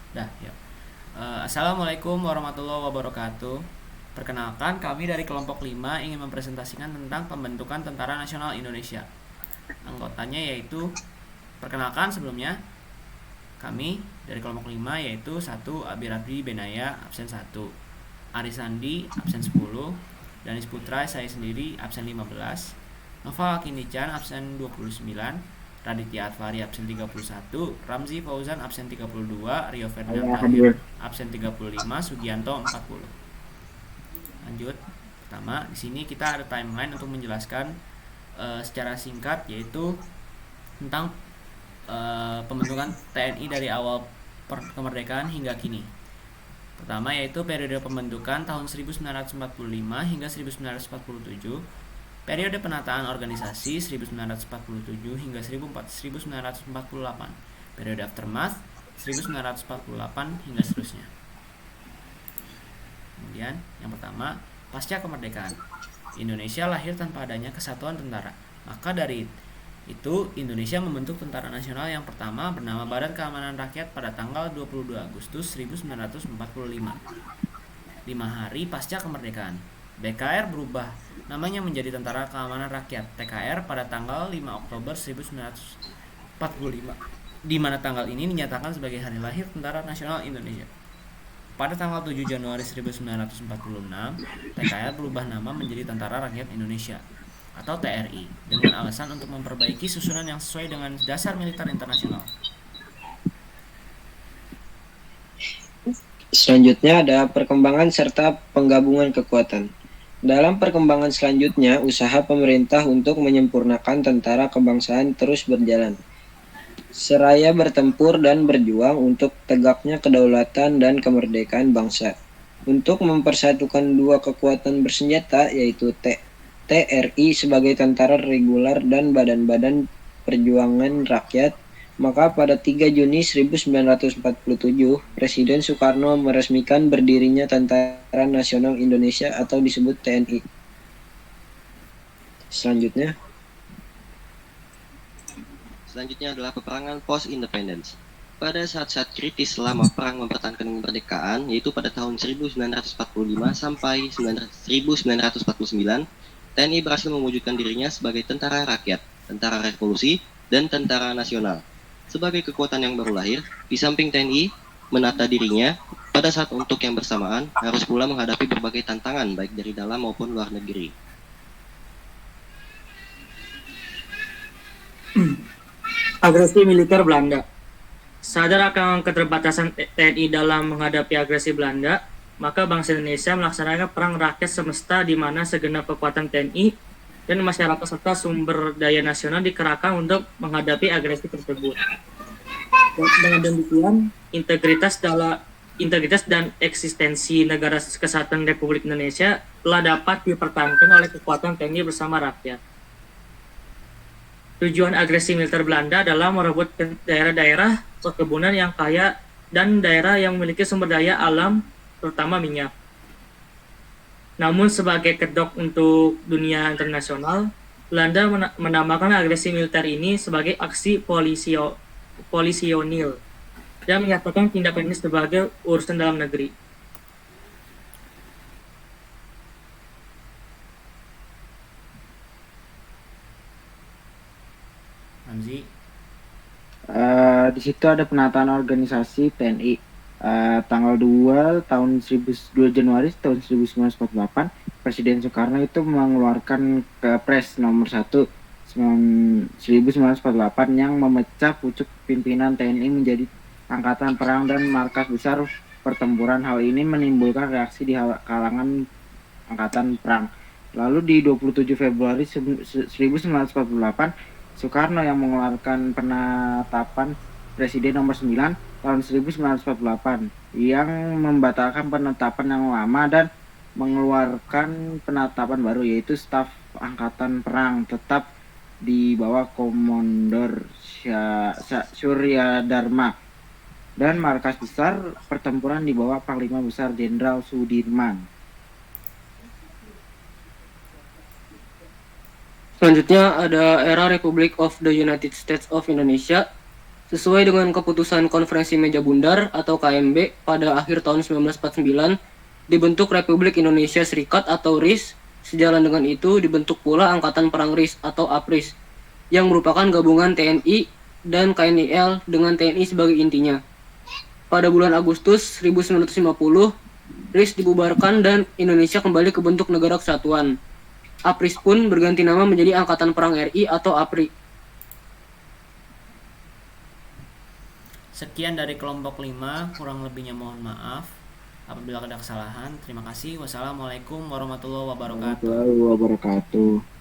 Dah, ya. Assalamualaikum warahmatullahi wabarakatuh. Perkenalkan, kami dari kelompok 5 ingin mempresentasikan tentang pembentukan Tentara Nasional Indonesia. Anggotanya yaitu, perkenalkan sebelumnya, kami dari kelompok 5 yaitu satu Abirabdi Benaya absen 1, Arisandi absen 10, Danis Putra saya sendiri absen 15, Nova Kindican absen 29, Raditya Atfari absen 31, Ramzi Fauzan absen 32, Rio Ferdinand Saya Tahir hadir. absen 35, Sugianto 40. Lanjut. Pertama, di sini kita ada timeline untuk menjelaskan secara singkat yaitu tentang pembentukan TNI dari awal kemerdekaan hingga kini. Pertama yaitu periode pembentukan tahun 1945 hingga 1947, periode penataan organisasi 1947 hingga 1948, periode aftermath 1948 hingga seterusnya. Kemudian yang pertama, pasca kemerdekaan. Indonesia lahir tanpa adanya kesatuan tentara. Maka dari itu Indonesia membentuk tentara nasional yang pertama bernama Badan Keamanan Rakyat pada tanggal 22 Agustus 1945. 5 hari pasca kemerdekaan. BKR berubah namanya menjadi Tentara Keamanan Rakyat (TKR) pada tanggal 5 Oktober 1945, di mana tanggal ini dinyatakan sebagai hari lahir Tentara Nasional Indonesia. Pada tanggal 7 Januari 1946, TKR berubah nama menjadi Tentara Rakyat Indonesia atau TRI dengan alasan untuk memperbaiki susunan yang sesuai dengan dasar militer internasional. Selanjutnya ada perkembangan serta penggabungan kekuatan. Dalam perkembangan selanjutnya, usaha pemerintah untuk menyempurnakan tentara kebangsaan terus berjalan. Seraya bertempur dan berjuang untuk tegaknya kedaulatan dan kemerdekaan bangsa. Untuk mempersatukan dua kekuatan bersenjata yaitu TRI sebagai tentara reguler dan badan-badan perjuangan rakyat, maka pada 3 Juni 1947, Presiden Soekarno meresmikan berdirinya Tentara Nasional Indonesia atau disebut TNI. Selanjutnya adalah peperangan post-independence. Pada saat-saat kritis selama perang mempertahankan kemerdekaan, yaitu pada tahun 1945 sampai 1949, TNI berhasil mewujudkan dirinya sebagai tentara rakyat, tentara revolusi, dan tentara nasional. Sebagai kekuatan yang baru lahir, di samping TNI menata dirinya, pada saat untuk yang bersamaan harus pula menghadapi berbagai tantangan baik dari dalam maupun luar negeri. Agresi militer Belanda. Sadar akan keterbatasan TNI dalam menghadapi agresi Belanda, maka bangsa Indonesia melaksanakan perang rakyat semesta di mana segenap kekuatan TNI dan masyarakat serta sumber daya nasional dikerahkan untuk menghadapi agresi tersebut. Dengan demikian, integritas dan eksistensi Negara Kesatuan Republik Indonesia telah dapat dipertahankan oleh kekuatan TNI bersama rakyat. Tujuan agresi militer Belanda adalah merebut daerah-daerah perkebunan yang kaya dan daerah yang memiliki sumber daya alam, terutama minyak. Namun sebagai kedok untuk dunia internasional, Belanda menamakan agresi militer ini sebagai aksi polisionil dan menyatakan tindakan ini sebagai urusan dalam negeri. Ramzi. Di situ ada penataan organisasi TNI. Tanggal 2 tahun 2 Januari tahun 1948, Presiden Soekarno itu mengeluarkan Kepres nomor 1 1948 yang memecah pucuk pimpinan TNI menjadi angkatan perang dan markas besar pertempuran. Hal ini menimbulkan reaksi di kalangan angkatan perang. Lalu di 27 Februari 1948, Soekarno yang mengeluarkan penetapan Presiden nomor 9 tahun 1948 yang membatalkan penetapan yang lama dan mengeluarkan penetapan baru yaitu staf angkatan perang tetap di bawah Komandor Surya Dharma dan markas besar pertempuran di bawah Panglima Besar Jenderal Sudirman. Selanjutnya ada era Republic of the United States of Indonesia. Sesuai dengan keputusan Konferensi Meja Bundar atau KMB pada akhir tahun 1949, dibentuk Republik Indonesia Serikat atau RIS. Sejalan dengan itu dibentuk pula Angkatan Perang RIS atau APRIS, yang merupakan gabungan TNI dan KNIL dengan TNI sebagai intinya. Pada bulan Agustus 1950, RIS dibubarkan dan Indonesia kembali ke bentuk negara kesatuan. APRIS pun berganti nama menjadi Angkatan Perang RI atau APRI. Sekian dari kelompok 5, kurang lebihnya mohon maaf apabila ada kesalahan. Terima kasih. Wassalamualaikum warahmatullahi wabarakatuh. Warahmatullahi wabarakatuh.